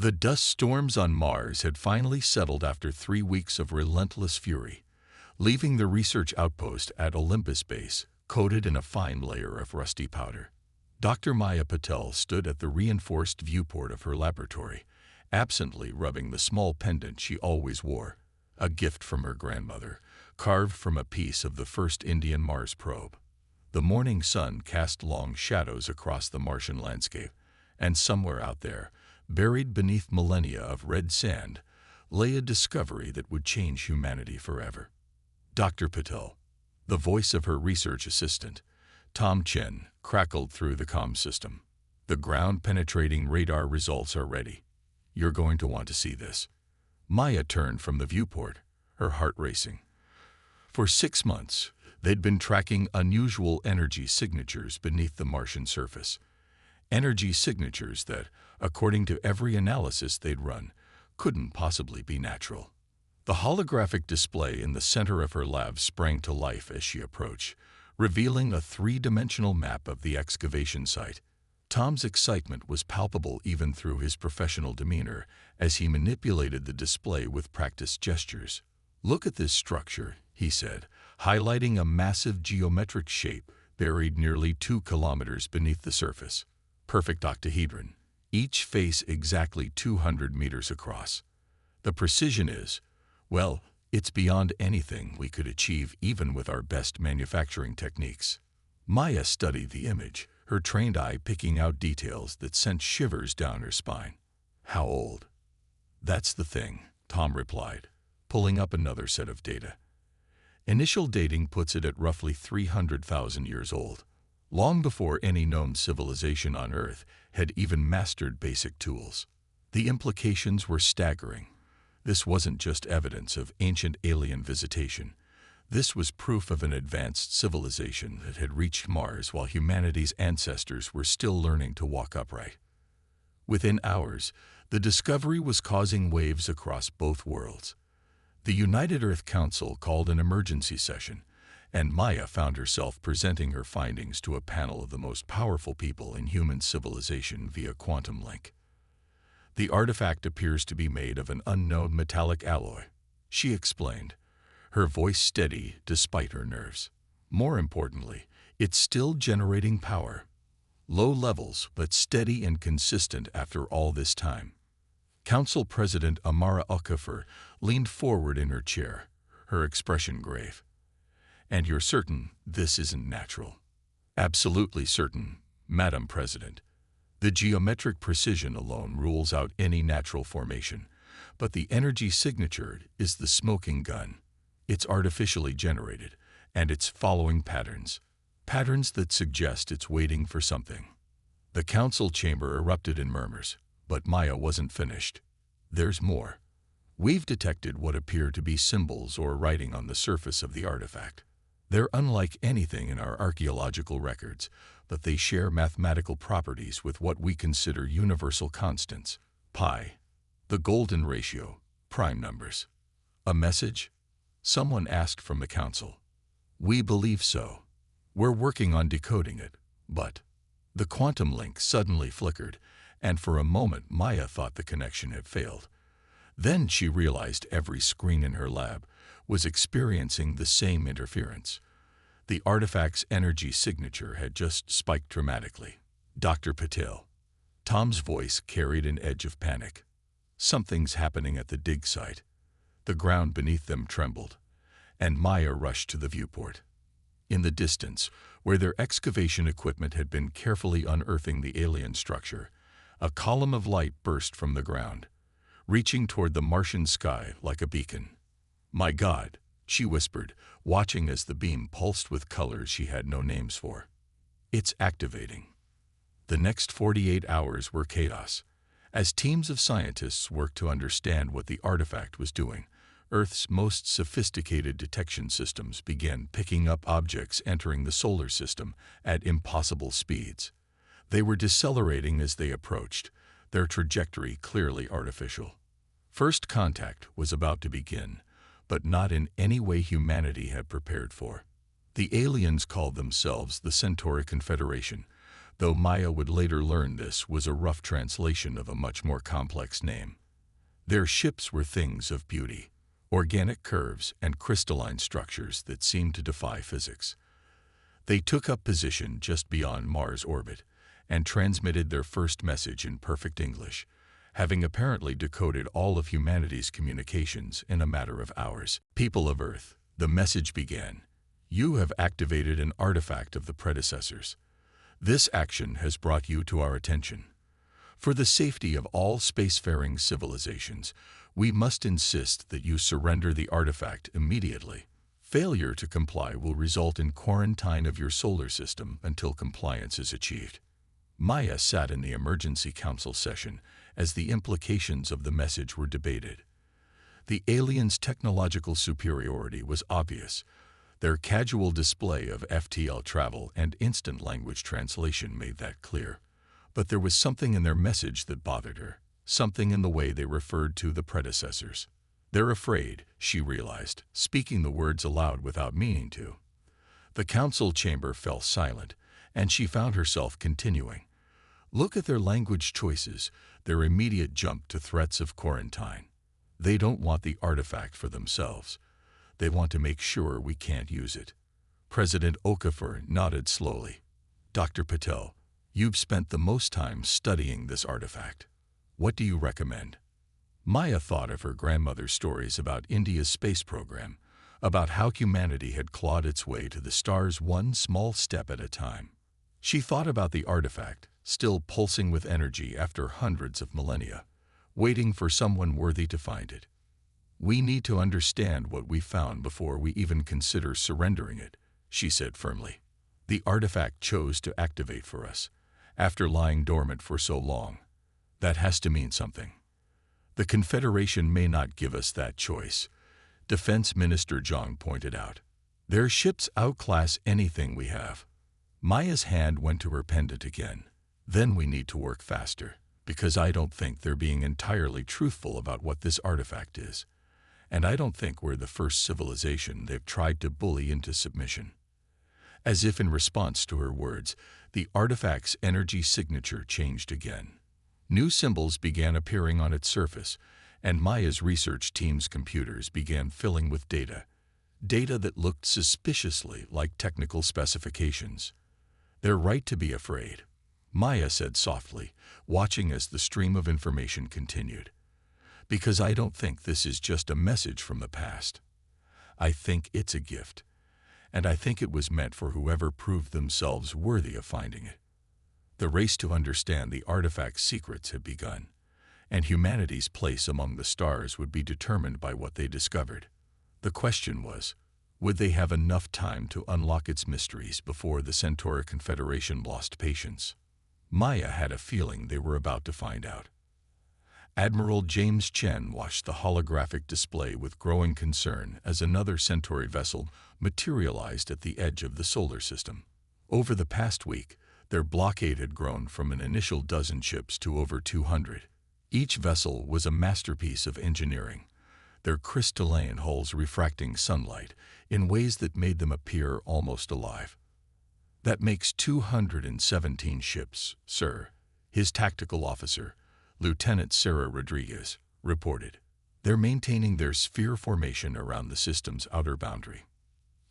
The dust storms on Mars had finally settled after 3 weeks of relentless fury, leaving the research outpost at Olympus Base coated in a fine layer of rusty powder. Dr. Maya Patel stood at the reinforced viewport of her laboratory, absently rubbing the small pendant she always wore, a gift from her grandmother, carved from a piece of the first Indian Mars probe. The morning sun cast long shadows across the Martian landscape, and somewhere out there, buried beneath millennia of red sand, lay a discovery that would change humanity forever. Dr. Patel, the voice of her research assistant, Tom Chen, crackled through the comm system. The ground-penetrating radar results are ready. You're going to want to see this. Maya turned from the viewport, her heart racing. For 6 months, they'd been tracking unusual energy signatures beneath the Martian surface. Energy signatures that, according to every analysis they'd run, couldn't possibly be natural. The holographic display in the center of her lab sprang to life as she approached, revealing a three-dimensional map of the excavation site. Tom's excitement was palpable even through his professional demeanor as he manipulated the display with practiced gestures. "Look at this structure," he said, highlighting a massive geometric shape buried nearly 2 kilometers beneath the surface. Perfect octahedron, each face exactly 200 meters across. The precision is, well, it's beyond anything we could achieve even with our best manufacturing techniques. Maya studied the image, her trained eye picking out details that sent shivers down her spine. "How old?" "That's the thing," Tom replied, pulling up another set of data. Initial dating puts it at roughly 300,000 years old, long before any known civilization on Earth had even mastered basic tools. The implications were staggering. This wasn't just evidence of ancient alien visitation. This was proof of an advanced civilization that had reached Mars while humanity's ancestors were still learning to walk upright. Within hours, the discovery was causing waves across both worlds. The United Earth Council called an emergency session, and Maya found herself presenting her findings to a panel of the most powerful people in human civilization via quantum link. "The artifact appears to be made of an unknown metallic alloy," she explained, her voice steady despite her nerves. "More importantly, it's still generating power. Low levels, but steady and consistent after all this time." Council President Amara Okafor leaned forward in her chair, her expression grave. "And you're certain this isn't natural?" "Absolutely certain, Madam President. The geometric precision alone rules out any natural formation, but the energy signature is the smoking gun. It's artificially generated, and it's following patterns that suggest it's waiting for something." The council chamber erupted in murmurs, but Maya wasn't finished. "There's more. We've detected what appear to be symbols or writing on the surface of the artifact. They're unlike anything in our archaeological records, but they share mathematical properties with what we consider universal constants, pi, the golden ratio, prime numbers." "A message?" someone asked from the council. "We believe so. We're working on decoding it, but..." The quantum link suddenly flickered, and for a moment Maya thought the connection had failed. Then she realized every screen in her lab was experiencing the same interference. The artifact's energy signature had just spiked dramatically. "Dr. Patel." Tom's voice carried an edge of panic. "Something's happening at the dig site." The ground beneath them trembled, and Maya rushed to the viewport. In the distance, where their excavation equipment had been carefully unearthing the alien structure, a column of light burst from the ground, reaching toward the Martian sky like a beacon. "My God," she whispered, watching as the beam pulsed with colors she had no names for. "It's activating." The next 48 hours were chaos. As teams of scientists worked to understand what the artifact was doing, Earth's most sophisticated detection systems began picking up objects entering the solar system at impossible speeds. They were decelerating as they approached, their trajectory clearly artificial. First contact was about to begin, but not in any way humanity had prepared for. The aliens called themselves the Centauri Confederation, though Maya would later learn this was a rough translation of a much more complex name. Their ships were things of beauty, organic curves and crystalline structures that seemed to defy physics. They took up position just beyond Mars' orbit and transmitted their first message in perfect English, having apparently decoded all of humanity's communications in a matter of hours. People of Earth, the message began. You have activated an artifact of the predecessors. This action has brought you to our attention. For the safety of all spacefaring civilizations, we must insist that you surrender the artifact immediately. Failure to comply will result in quarantine of your solar system until compliance is achieved. Maya sat in the emergency council session as the implications of the message were debated. The aliens' technological superiority was obvious. Their casual display of FTL travel and instant language translation made that clear. But there was something in their message that bothered her, something in the way they referred to the predecessors. They're afraid, she realized, speaking the words aloud without meaning to. The council chamber fell silent, and she found herself continuing. Look at their language choices, their immediate jump to threats of quarantine. They don't want the artifact for themselves. They want to make sure we can't use it. President Okafor nodded slowly. Dr. Patel, you've spent the most time studying this artifact. What do you recommend? Maya thought of her grandmother's stories about India's space program, about how humanity had clawed its way to the stars one small step at a time. She thought about the artifact, still pulsing with energy after hundreds of millennia, waiting for someone worthy to find it. We need to understand what we found before we even consider surrendering it, she said firmly. The artifact chose to activate for us, after lying dormant for so long. That has to mean something. The Confederation may not give us that choice, Defense Minister Zhang pointed out. Their ships outclass anything we have. Maya's hand went to her pendant again. Then we need to work faster, because I don't think they're being entirely truthful about what this artifact is. And I don't think we're the first civilization they've tried to bully into submission. As if in response to her words, the artifact's energy signature changed again. New symbols began appearing on its surface, and Maya's research team's computers began filling with data that looked suspiciously like technical specifications. They're right to be afraid, Maya said softly, watching as the stream of information continued. Because I don't think this is just a message from the past. I think it's a gift, and I think it was meant for whoever proved themselves worthy of finding it. The race to understand the artifact's secrets had begun, and humanity's place among the stars would be determined by what they discovered. The question was, would they have enough time to unlock its mysteries before the Centauri Confederation lost patience? Maya had a feeling they were about to find out. Admiral James Chen watched the holographic display with growing concern as another Centauri vessel materialized at the edge of the solar system. Over the past week, their blockade had grown from an initial dozen ships to over 200. Each vessel was a masterpiece of engineering, their crystalline hulls refracting sunlight in ways that made them appear almost alive. That makes 217 ships, sir, his tactical officer, Lieutenant Sarah Rodriguez, reported. They're maintaining their sphere formation around the system's outer boundary.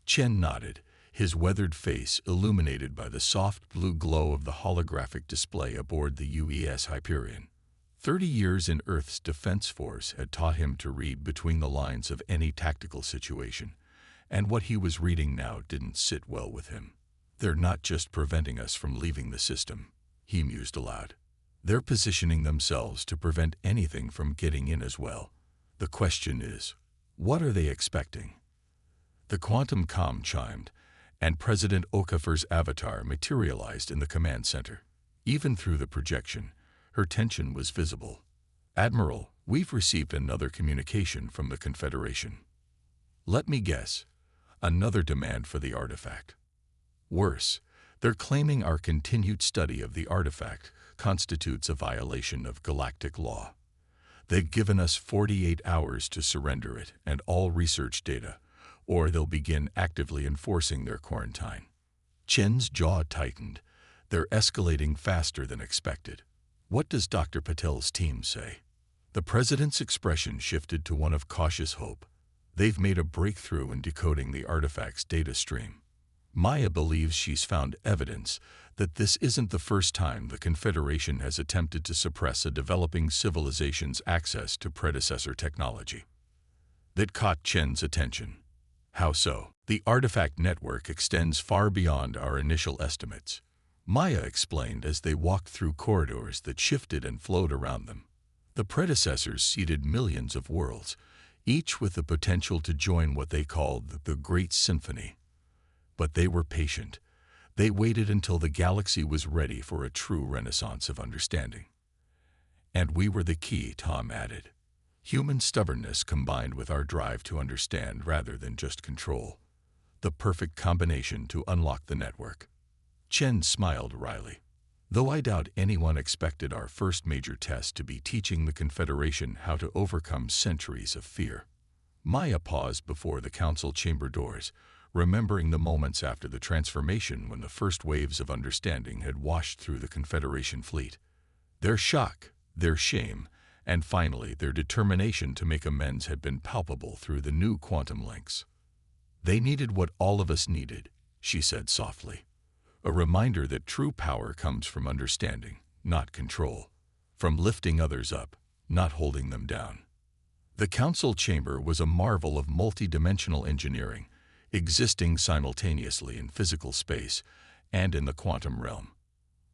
Chen nodded, his weathered face illuminated by the soft blue glow of the holographic display aboard the UES Hyperion. 30 years in Earth's defense force had taught him to read between the lines of any tactical situation, and what he was reading now didn't sit well with him. They're not just preventing us from leaving the system, he mused aloud. They're positioning themselves to prevent anything from getting in as well. The question is, what are they expecting? The quantum comm chimed, and President Okafor's avatar materialized in the command center. Even through the projection, her tension was visible. Admiral, we've received another communication from the Confederation. Let me guess, another demand for the artifact. Worse, they're claiming our continued study of the artifact constitutes a violation of galactic law. They've given us 48 hours to surrender it and all research data, or they'll begin actively enforcing their quarantine. Chen's jaw tightened. They're escalating faster than expected. What does Dr. Patel's team say? The president's expression shifted to one of cautious hope. They've made a breakthrough in decoding the artifact's data stream. Maya believes she's found evidence that this isn't the first time the Confederation has attempted to suppress a developing civilization's access to predecessor technology. That caught Chen's attention. How so? The artifact network extends far beyond our initial estimates. Maya explained as they walked through corridors that shifted and flowed around them. The predecessors seeded millions of worlds, each with the potential to join what they called the Great Symphony. But they were patient. They waited until the galaxy was ready for a true renaissance of understanding. And we were the key, Tom added. Human stubbornness combined with our drive to understand rather than just control. The perfect combination to unlock the network. Chen smiled wryly. Though I doubt anyone expected our first major test to be teaching the Confederation how to overcome centuries of fear. Maya paused before the council chamber doors, remembering the moments after the transformation when the first waves of understanding had washed through the Confederation fleet. Their shock, their shame, and finally their determination to make amends had been palpable through the new quantum links. They needed what all of us needed, she said softly. A reminder that true power comes from understanding, not control. From lifting others up, not holding them down. The council chamber was a marvel of multi-dimensional engineering, existing simultaneously in physical space and in the quantum realm.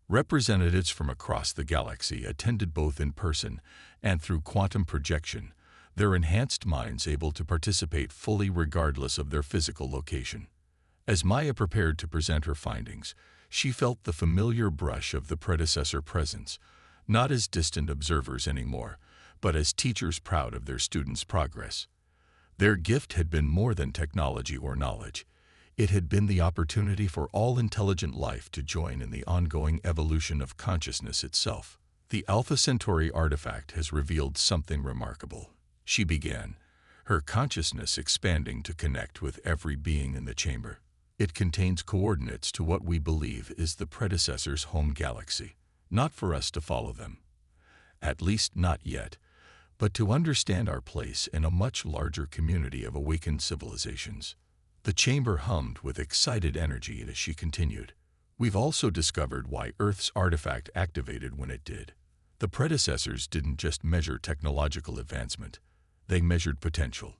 Representatives from across the galaxy attended both in person and through quantum projection, their enhanced minds able to participate fully regardless of their physical location. As Maya prepared to present her findings, she felt the familiar brush of the predecessor presence, not as distant observers anymore, but as teachers proud of their students' progress. Their gift had been more than technology or knowledge. It had been the opportunity for all intelligent life to join in the ongoing evolution of consciousness itself. The Alpha Centauri artifact has revealed something remarkable, she began, her consciousness expanding to connect with every being in the chamber. It contains coordinates to what we believe is the predecessor's home galaxy, not for us to follow them. At least not yet, but to understand our place in a much larger community of awakened civilizations. The chamber hummed with excited energy as she continued. We've also discovered why Earth's artifact activated when it did. The predecessors didn't just measure technological advancement, they measured potential.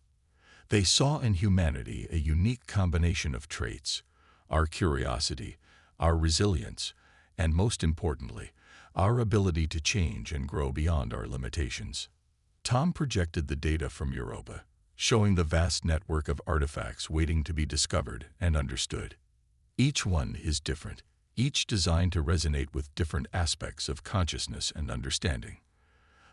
They saw in humanity a unique combination of traits, our curiosity, our resilience, and most importantly, our ability to change and grow beyond our limitations. Tom projected the data from Europa, showing the vast network of artifacts waiting to be discovered and understood. Each one is different, each designed to resonate with different aspects of consciousness and understanding.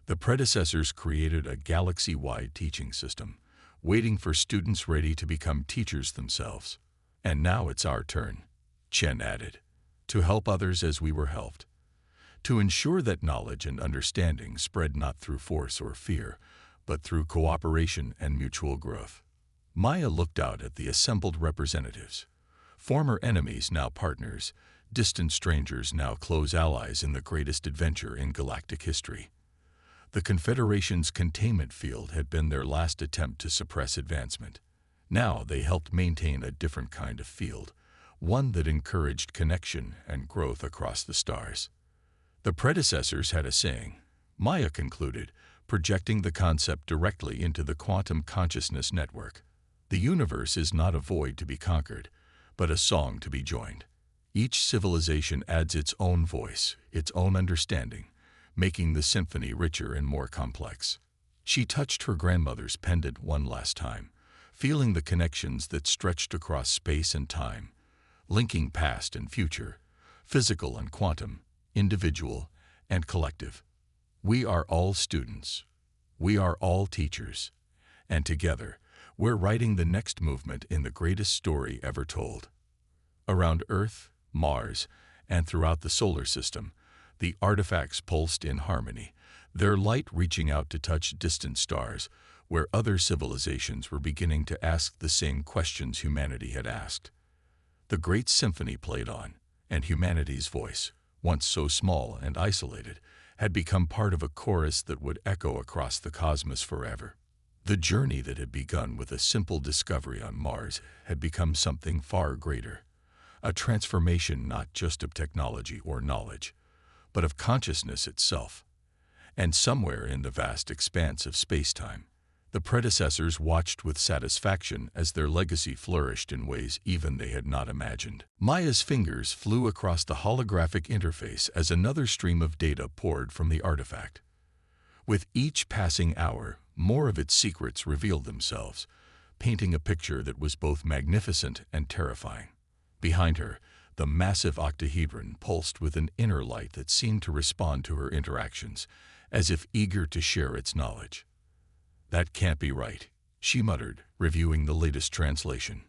The predecessors created a galaxy-wide teaching system, waiting for students ready to become teachers themselves. And now it's our turn, Chen added, to help others as we were helped. To ensure that knowledge and understanding spread not through force or fear, but through cooperation and mutual growth. Maya looked out at the assembled representatives. Former enemies now partners, distant strangers now close allies in the greatest adventure in galactic history. The Confederation's containment field had been their last attempt to suppress advancement. Now they helped maintain a different kind of field, one that encouraged connection and growth across the stars. The predecessors had a saying, Maya concluded, projecting the concept directly into the quantum consciousness network. The universe is not a void to be conquered, but a song to be joined. Each civilization adds its own voice, its own understanding, making the symphony richer and more complex. She touched her grandmother's pendant one last time, feeling the connections that stretched across space and time, linking past and future, physical and quantum, individual and collective. We are all students. We are all teachers. And together, we're writing the next movement in the greatest story ever told. Around Earth, Mars, and throughout the solar system, the artifacts pulsed in harmony, their light reaching out to touch distant stars, where other civilizations were beginning to ask the same questions humanity had asked. The great symphony played on, and humanity's voice, once so small and isolated, had become part of a chorus that would echo across the cosmos forever. The journey that had begun with a simple discovery on Mars had become something far greater, a transformation not just of technology or knowledge, but of consciousness itself. And somewhere in the vast expanse of space-time, the predecessors watched with satisfaction as their legacy flourished in ways even they had not imagined. Maya's fingers flew across the holographic interface as another stream of data poured from the artifact. With each passing hour, more of its secrets revealed themselves, painting a picture that was both magnificent and terrifying. Behind her, the massive octahedron pulsed with an inner light that seemed to respond to her interactions, as if eager to share its knowledge. "That can't be right," she muttered, reviewing the latest translation.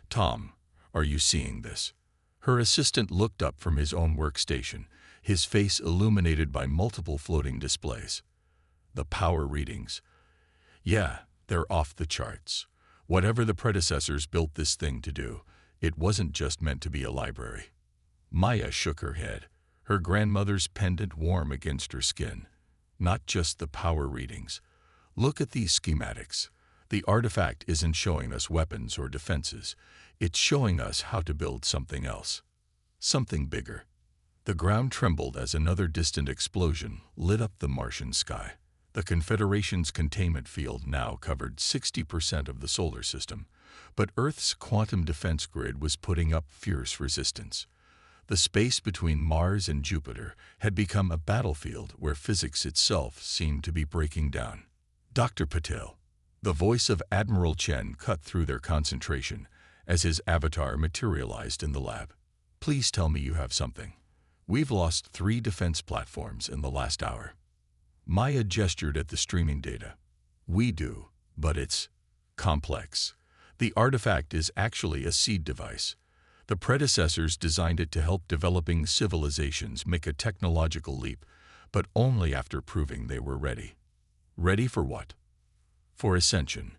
"Tom, are you seeing this?" Her assistant looked up from his own workstation, his face illuminated by multiple floating displays. "The power readings. Yeah, they're off the charts. Whatever the predecessors built this thing to do, it wasn't just meant to be a library." Maya shook her head, her grandmother's pendant warm against her skin. "Not just the power readings. Look at these schematics. The artifact isn't showing us weapons or defenses. It's showing us how to build something else. Something bigger." The ground trembled as another distant explosion lit up the Martian sky. The Confederation's containment field now covered 60% of the solar system, but Earth's quantum defense grid was putting up fierce resistance. The space between Mars and Jupiter had become a battlefield where physics itself seemed to be breaking down. "Dr. Patel." The voice of Admiral Chen cut through their concentration as his avatar materialized in the lab. "Please tell me you have something. We've lost 3 defense platforms in the last hour." Maya gestured at the streaming data. "We do, but it's complex. The artifact is actually a seed device. The predecessors designed it to help developing civilizations make a technological leap, but only after proving they were ready." "Ready for what?" "For ascension."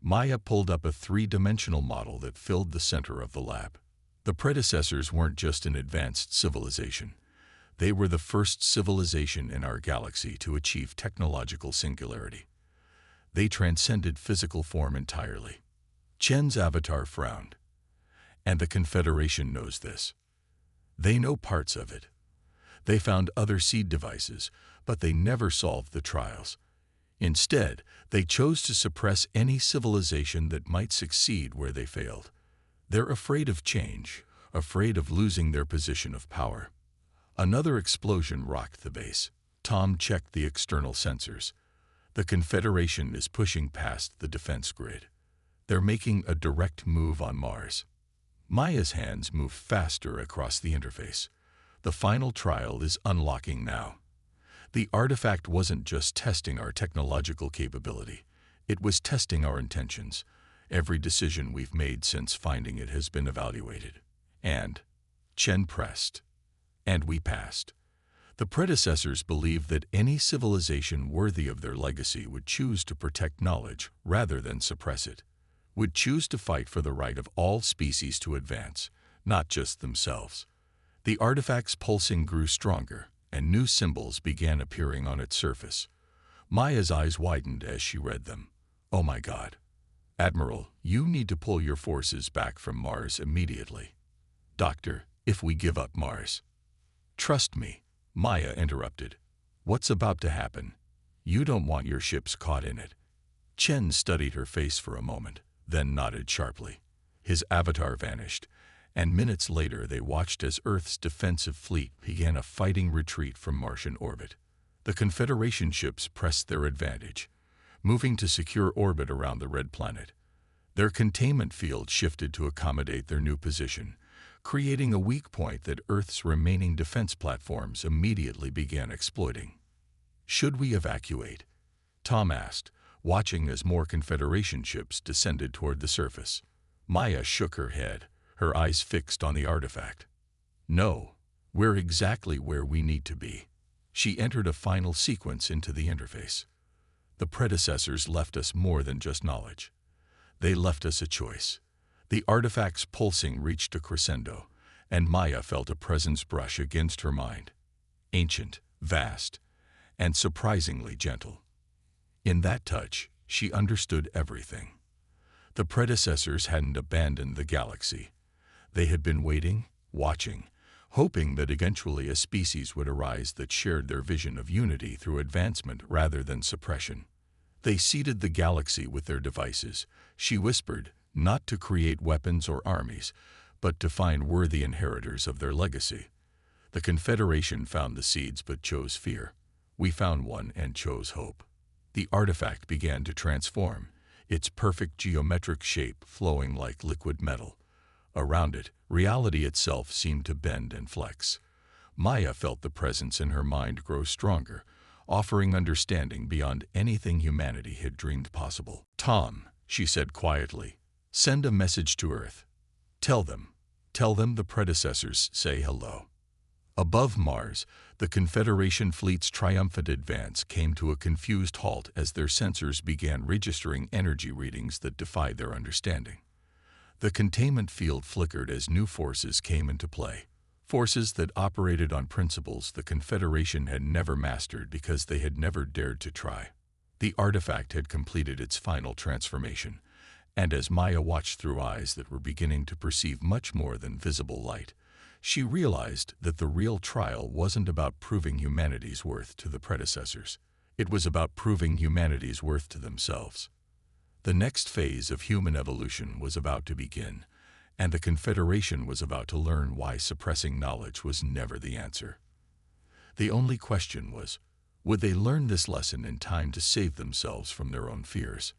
Maya pulled up a 3-dimensional model that filled the center of the lab. The predecessors weren't just an advanced civilization. They were the first civilization in our galaxy to achieve technological singularity. They transcended physical form entirely. Chen's avatar frowned. "And the Confederation knows this. They know parts of it. They found other seed devices, but they never solved the trials. Instead, they chose to suppress any civilization that might succeed where they failed. They're afraid of change, afraid of losing their position of power." Another explosion rocked the base. Tom checked the external sensors. The Confederation is pushing past the defense grid. They're making a direct move on Mars. Maya's hands moved faster across the interface. The final trial is unlocking now. The artifact wasn't just testing our technological capability. It was testing our intentions. Every decision we've made since finding it has been evaluated. And Chen pressed. And we passed. The predecessors believed that any civilization worthy of their legacy would choose to protect knowledge rather than suppress it, would choose to fight for the right of all species to advance, not just themselves. The artifact's pulsing grew stronger, and new symbols began appearing on its surface. Maya's eyes widened as she read them. "Oh my God. Admiral, you need to pull your forces back from Mars immediately." "Doctor, if we give up Mars." "Trust me," Maya interrupted. "What's about to happen? You don't want your ships caught in it." Chen studied her face for a moment, then nodded sharply. His avatar vanished, and minutes later they watched as Earth's defensive fleet began a fighting retreat from Martian orbit. The Confederation ships pressed their advantage, moving to secure orbit around the red planet. Their containment field shifted to accommodate their new position, creating a weak point that Earth's remaining defense platforms immediately began exploiting. "Should we evacuate?" Tom asked, watching as more Confederation ships descended toward the surface. Maya shook her head, her eyes fixed on the artifact. "No, we're exactly where we need to be." She entered a final sequence into the interface. "The predecessors left us more than just knowledge. They left us a choice." The artifact's pulsing reached a crescendo, and Maya felt a presence brush against her mind, ancient, vast, and surprisingly gentle. In that touch, she understood everything. The predecessors hadn't abandoned the galaxy. They had been waiting, watching, hoping that eventually a species would arise that shared their vision of unity through advancement rather than suppression. They seeded the galaxy with their devices, she whispered, not to create weapons or armies, but to find worthy inheritors of their legacy. The Confederation found the seeds but chose fear. We found one and chose hope. The artifact began to transform, its perfect geometric shape flowing like liquid metal. Around it, reality itself seemed to bend and flex. Maya felt the presence in her mind grow stronger, offering understanding beyond anything humanity had dreamed possible. "Tom," she said quietly, "send a message to Earth. Tell them the predecessors say hello." Above Mars, the Confederation fleet's triumphant advance came to a confused halt as their sensors began registering energy readings that defied their understanding. The containment field flickered as new forces came into play, forces that operated on principles the Confederation had never mastered because they had never dared to try. The artifact had completed its final transformation, and as Maya watched through eyes that were beginning to perceive much more than visible light, she realized that the real trial wasn't about proving humanity's worth to the predecessors. It was about proving humanity's worth to themselves. The next phase of human evolution was about to begin, and the Confederation was about to learn why suppressing knowledge was never the answer. The only question was, would they learn this lesson in time to save themselves from their own fears?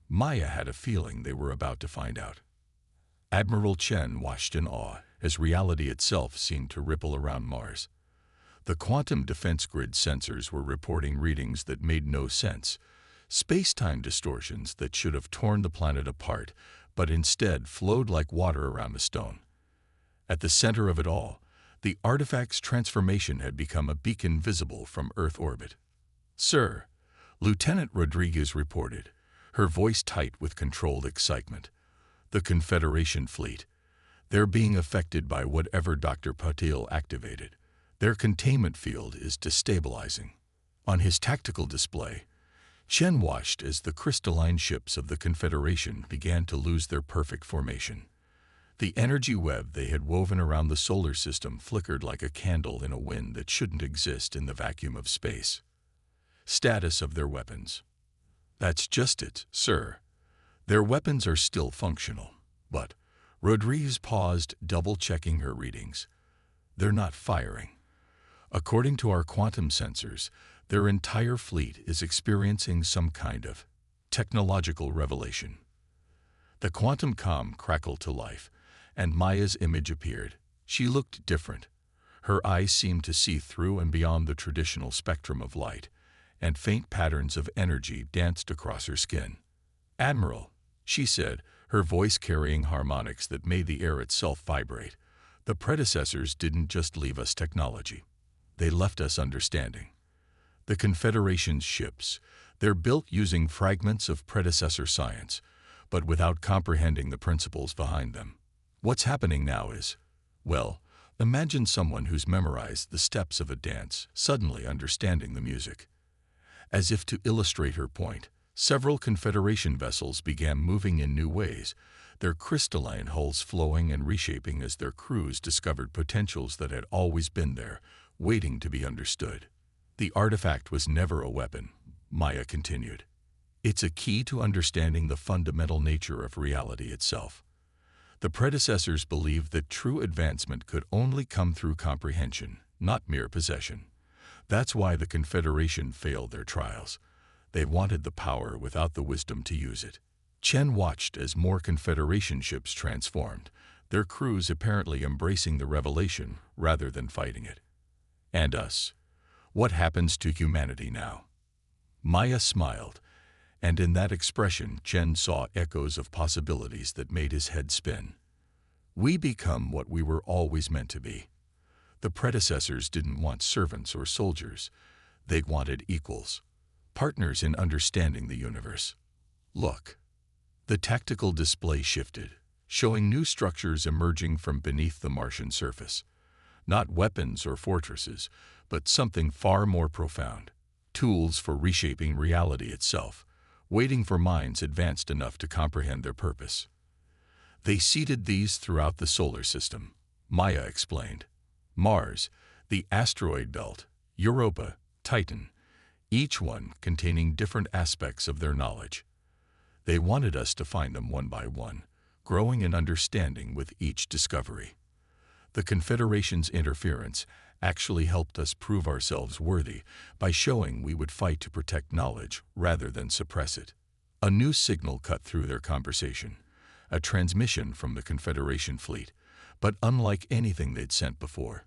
Maya had a feeling they were about to find out. Admiral Chen watched in awe as reality itself seemed to ripple around Mars. The quantum defense grid sensors were reporting readings that made no sense, space-time distortions that should have torn the planet apart, but instead flowed like water around a stone. At the center of it all, the artifact's transformation had become a beacon visible from Earth orbit. "Sir," Lieutenant Rodriguez reported, her voice tight with controlled excitement, "the Confederation fleet. They're being affected by whatever Dr. Patil activated. Their containment field is destabilizing." On his tactical display, Chen watched as the crystalline ships of the Confederation began to lose their perfect formation. The energy web they had woven around the solar system flickered like a candle in a wind that shouldn't exist in the vacuum of space. Status of their weapons. "That's just it, sir. Their weapons are still functional, but..." Rodriguez paused, double-checking her readings. "They're not firing. According to our quantum sensors, their entire fleet is experiencing some kind of technological revelation." The quantum comm crackled to life, and Maya's image appeared. She looked different. Her eyes seemed to see through and beyond the traditional spectrum of light, and faint patterns of energy danced across her skin. "Admiral," she said, her voice carrying harmonics that made the air itself vibrate, "the predecessors didn't just leave us technology. They left us understanding. The Confederation's ships, they're built using fragments of predecessor science, but without comprehending the principles behind them. What's happening now is, well, imagine someone who's memorized the steps of a dance suddenly understanding the music." As if to illustrate her point, several Confederation vessels began moving in new ways, their crystalline hulls flowing and reshaping as their crews discovered potentials that had always been there, waiting to be understood. "The artifact was never a weapon," Maya continued. "It's a key to understanding the fundamental nature of reality itself. The predecessors believed that true advancement could only come through comprehension, not mere possession. That's why the Confederation failed their trials. They wanted the power without the wisdom to use it." Chen watched as more Confederation ships transformed, their crews apparently embracing the revelation rather than fighting it. "And us? What happens to humanity now?" Maya smiled, and in that expression Chen saw echoes of possibilities that made his head spin. "We become what we were always meant to be. The predecessors didn't want servants or soldiers. They wanted equals, partners in understanding the universe. Look." The tactical display shifted. showing new structures emerging from beneath the Martian surface. Not weapons or fortresses, but something far more profound. Tools for reshaping reality itself, waiting for minds advanced enough to comprehend their purpose. They seeded these throughout the solar system, Maya explained. Mars, the asteroid belt, Europa, Titan, each one containing different aspects of their knowledge. They wanted us to find them one by one, growing in understanding with each discovery. The Confederation's interference actually helped us prove ourselves worthy by showing we would fight to protect knowledge rather than suppress it. A new signal cut through their conversation, a transmission from the Confederation fleet, but unlike anything they'd sent before.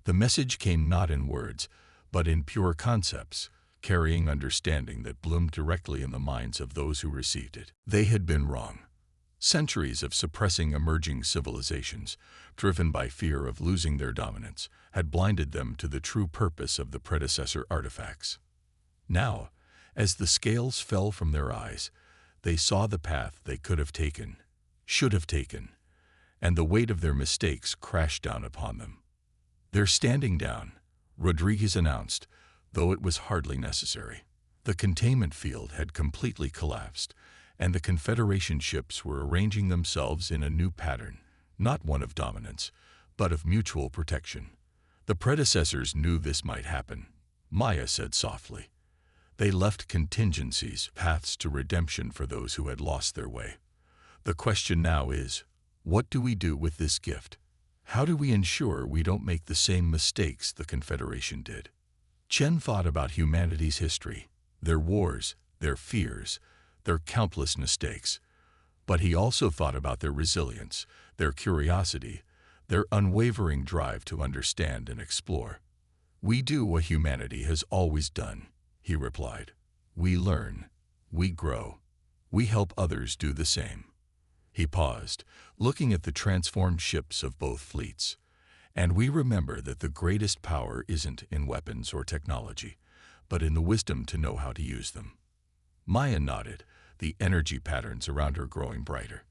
The message came not in words, but in pure concepts, carrying understanding that bloomed directly in the minds of those who received it. They had been wrong. Centuries of suppressing emerging civilizations, driven by fear of losing their dominance, had blinded them to the true purpose of the predecessor artifacts. Now, as the scales fell from their eyes, they saw the path they could have taken, should have taken, and the weight of their mistakes crashed down upon them. "They're standing down," Rodriguez announced, though it was hardly necessary. The containment field had completely collapsed, and the Confederation ships were arranging themselves in a new pattern, not one of dominance, but of mutual protection. "The predecessors knew this might happen," Maya said softly. "They left contingencies, paths to redemption for those who had lost their way. The question now is, what do we do with this gift? How do we ensure we don't make the same mistakes the Confederation did?" Chen thought about humanity's history, their wars, their fears, their countless mistakes. But he also thought about their resilience, their curiosity, their unwavering drive to understand and explore. "We do what humanity has always done," he replied. "We learn, we grow, we help others do the same." He paused, looking at the transformed ships of both fleets. "And we remember that the greatest power isn't in weapons or technology, but in the wisdom to know how to use them." Maya nodded, the energy patterns around her growing brighter.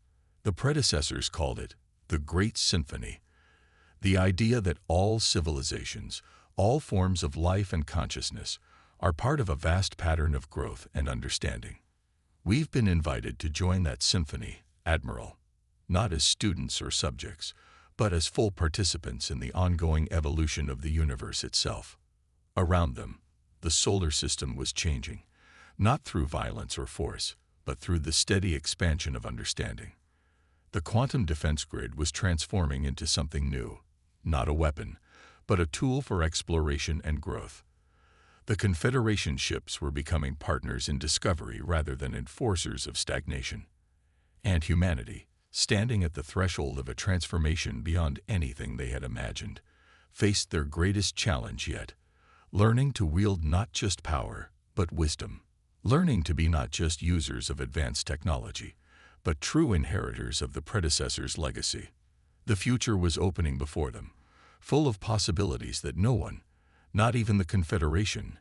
The predecessors called it the Great Symphony, the idea that all civilizations, all forms of life and consciousness, are part of a vast pattern of growth and understanding. We've been invited to join that symphony, Admiral, not as students or subjects, but as full participants in the ongoing evolution of the universe itself. Around them, the solar system was changing, not through violence or force, but through the steady expansion of understanding. The quantum defense grid was transforming into something new, not a weapon, but a tool for exploration and growth. The Confederation ships were becoming partners in discovery rather than enforcers of stagnation. And humanity, standing at the threshold of a transformation beyond anything they had imagined, faced their greatest challenge yet, learning to wield not just power, but wisdom. Learning to be not just users of advanced technology, but true inheritors of the predecessor's legacy. The future was opening before them, full of possibilities that no one, not even the Confederation,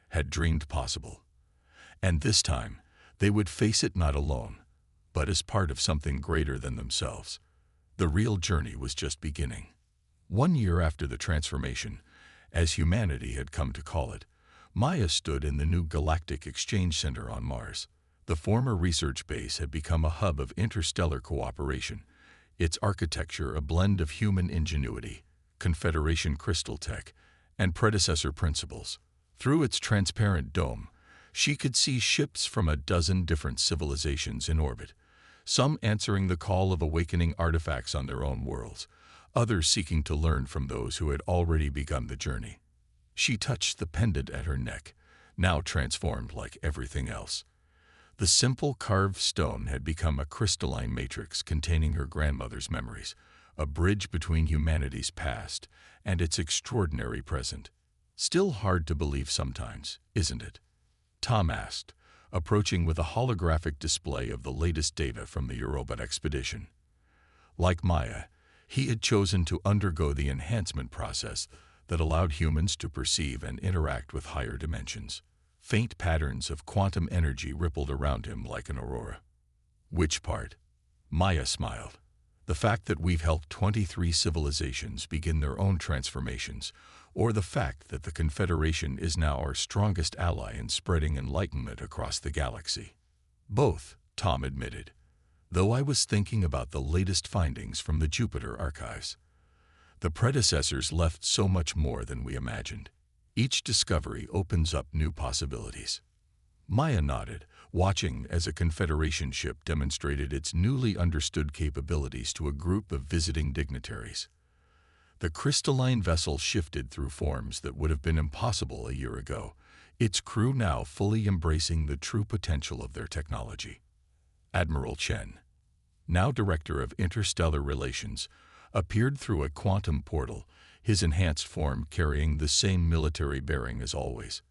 had dreamed possible. And this time, they would face it not alone, but as part of something greater than themselves. The real journey was just beginning. 1 year after the transformation, as humanity had come to call it, Maya stood in the new Galactic Exchange Center on Mars. The former research base had become a hub of interstellar cooperation, its architecture a blend of human ingenuity, Confederation crystal tech, and predecessor principles. Through its transparent dome, she could see ships from a dozen different civilizations in orbit, some answering the call of awakening artifacts on their own worlds, others seeking to learn from those who had already begun the journey. She touched the pendant at her neck, now transformed like everything else. The simple carved stone had become a crystalline matrix containing her grandmother's memories, a bridge between humanity's past and its extraordinary present. "Still hard to believe sometimes, isn't it?" Tom asked, approaching with a holographic display of the latest data from the Europa expedition. Like Maya, he had chosen to undergo the enhancement process that allowed humans to perceive and interact with higher dimensions. Faint patterns of quantum energy rippled around him like an aurora. "Which part?" Maya smiled. The fact that we've helped 23 civilizations begin their own transformations, or the fact that the Confederation is now our strongest ally in spreading enlightenment across the galaxy. Both, Tom admitted, though I was thinking about the latest findings from the Jupiter archives. The predecessors left so much more than we imagined. Each discovery opens up new possibilities. Maya nodded, watching as a Confederation ship demonstrated its newly understood capabilities to a group of visiting dignitaries. The crystalline vessel shifted through forms that would have been impossible a year ago, its crew now fully embracing the true potential of their technology. Admiral Chen, now Director of Interstellar Relations, appeared through a quantum portal, his enhanced form carrying the same military bearing as always.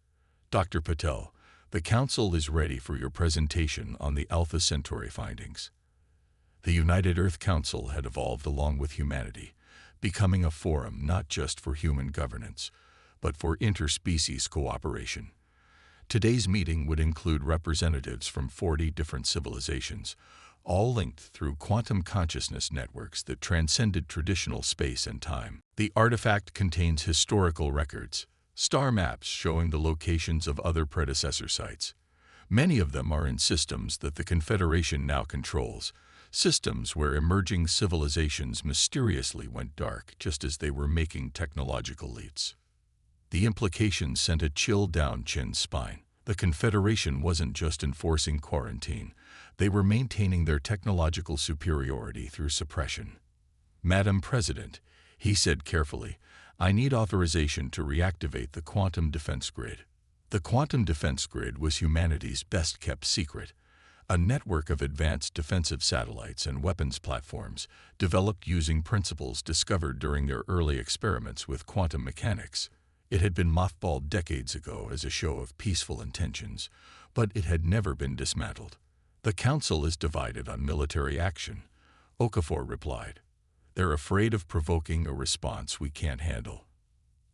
Dr. Patel, the Council is ready for your presentation on the Alpha Centauri findings. The United Earth Council had evolved along with humanity, becoming a forum not just for human governance, but for interspecies cooperation. Today's meeting would include representatives from 40 different civilizations, all linked through quantum consciousness networks that transcended traditional space and time. The artifact contains historical records, star maps showing the locations of other predecessor sites. Many of them are in systems that the Confederation now controls, systems where emerging civilizations mysteriously went dark just as they were making technological leaps. The implications sent a chill down Chen's spine. The Confederation wasn't just enforcing quarantine, they were maintaining their technological superiority through suppression. Madam President, he said carefully, I need authorization to reactivate the quantum defense grid. The quantum defense grid was humanity's best-kept secret, a network of advanced defensive satellites and weapons platforms developed using principles discovered during their early experiments with quantum mechanics. It had been mothballed decades ago as a show of peaceful intentions, but it had never been dismantled. The Council is divided on military action, Okafor replied. They're afraid of provoking a response we can't handle.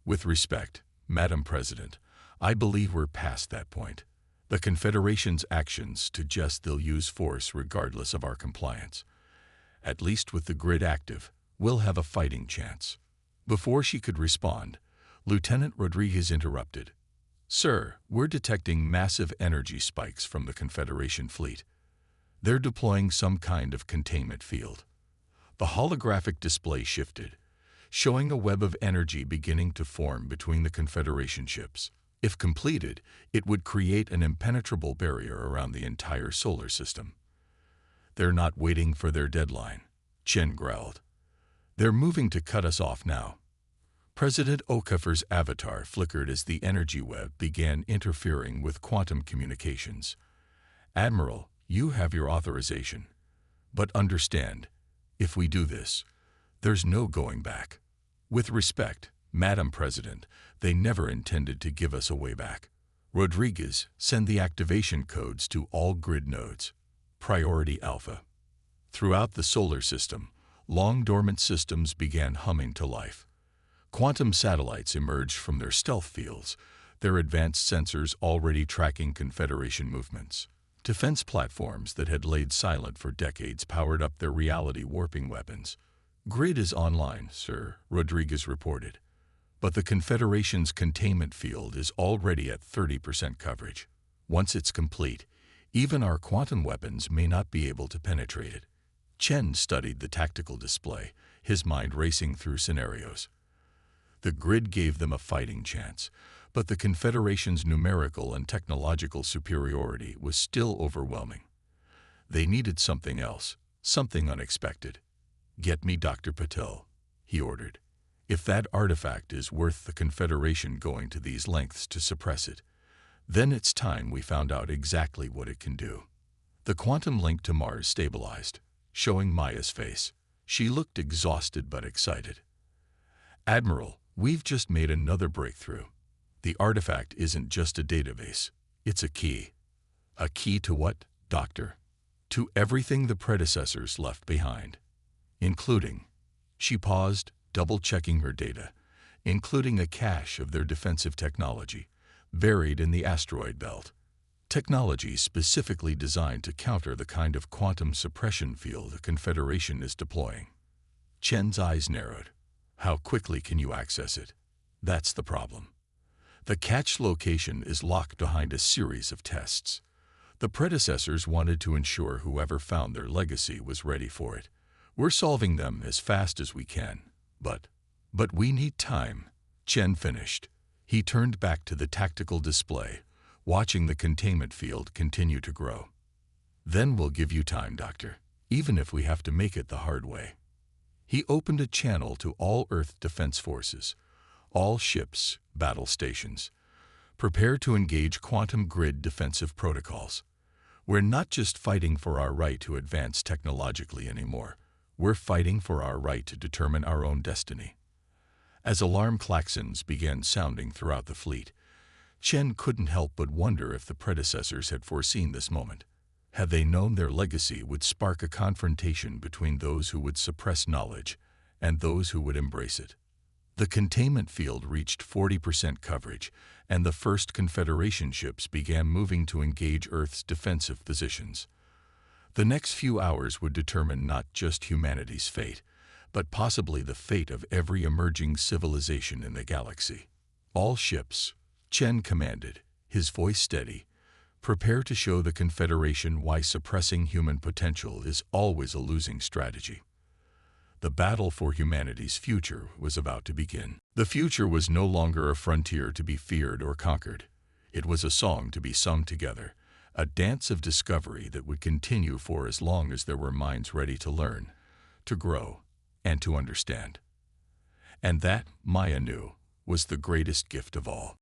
With respect, Madam President, I believe we're past that point. The Confederation's actions suggest they'll use force regardless of our compliance. At least with the grid active, we'll have a fighting chance. Before she could respond, Lieutenant Rodriguez interrupted. Sir, we're detecting massive energy spikes from the Confederation fleet. They're deploying some kind of containment field. The holographic display shifted, showing a web of energy beginning to form between the Confederation ships. If completed, it would create an impenetrable barrier around the entire solar system. They're not waiting for their deadline, Chen growled. They're moving to cut us off now. President Okafor's avatar flickered as the energy web began interfering with quantum communications. Admiral, you have your authorization. But understand, if we do this, there's no going back. With respect, Madam President, they never intended to give us a way back. Rodriguez, send the activation codes to all grid nodes. Priority Alpha. Throughout the solar system, long-dormant systems began humming to life. Quantum satellites emerged from their stealth fields, their advanced sensors already tracking Confederation movements. Defense platforms that had laid silent for decades powered up their reality-warping weapons. Grid is online, sir, Rodriguez reported. But the Confederation's containment field is already at 30% coverage. Once it's complete, even our quantum weapons may not be able to penetrate it. Chen studied the tactical display, his mind racing through scenarios. The grid gave them a fighting chance, but the Confederation's numerical and technological superiority was still overwhelming. They needed something else, something unexpected. Get me Dr. Patel, he ordered. If that artifact is worth the Confederation going to these lengths to suppress it, then it's time we found out exactly what it can do. The quantum link to Mars stabilized, showing Maya's face. She looked exhausted but excited. Admiral, we've just made another breakthrough. The artifact isn't just a database, it's a key. A key to what, Doctor? To everything the predecessors left behind, including, she paused, double-checking her data, including a cache of their defensive technology, buried in the asteroid belt. Technology specifically designed to counter the kind of quantum suppression field the Confederation is deploying. Chen's eyes narrowed. How quickly can you access it? That's the problem. The catch location is locked behind a series of tests. The predecessors wanted to ensure whoever found their legacy was ready for it. We're solving them as fast as we can, but we need time. Chen finished. He turned back to the tactical display, watching the containment field continue to grow. Then we'll give you time, Doctor, even if we have to make it the hard way. He opened a channel to all Earth defense forces, all ships, battle stations. Prepare to engage quantum grid defensive protocols. We're not just fighting for our right to advance technologically anymore. We're fighting for our right to determine our own destiny. As alarm klaxons began sounding throughout the fleet, Chen couldn't help but wonder if the predecessors had foreseen this moment. Had they known their legacy would spark a confrontation between those who would suppress knowledge and those who would embrace it? The containment field reached 40% coverage, and the first Confederation ships began moving to engage Earth's defensive positions. The next few hours would determine not just humanity's fate, but possibly the fate of every emerging civilization in the galaxy. All ships, Chen commanded, his voice steady, prepare to show the Confederation why suppressing human potential is always a losing strategy. The battle for humanity's future was about to begin. The future was no longer a frontier to be feared or conquered. It was a song to be sung together, a dance of discovery that would continue for as long as there were minds ready to learn, to grow, and to understand. And that, Maya knew, was the greatest gift of all.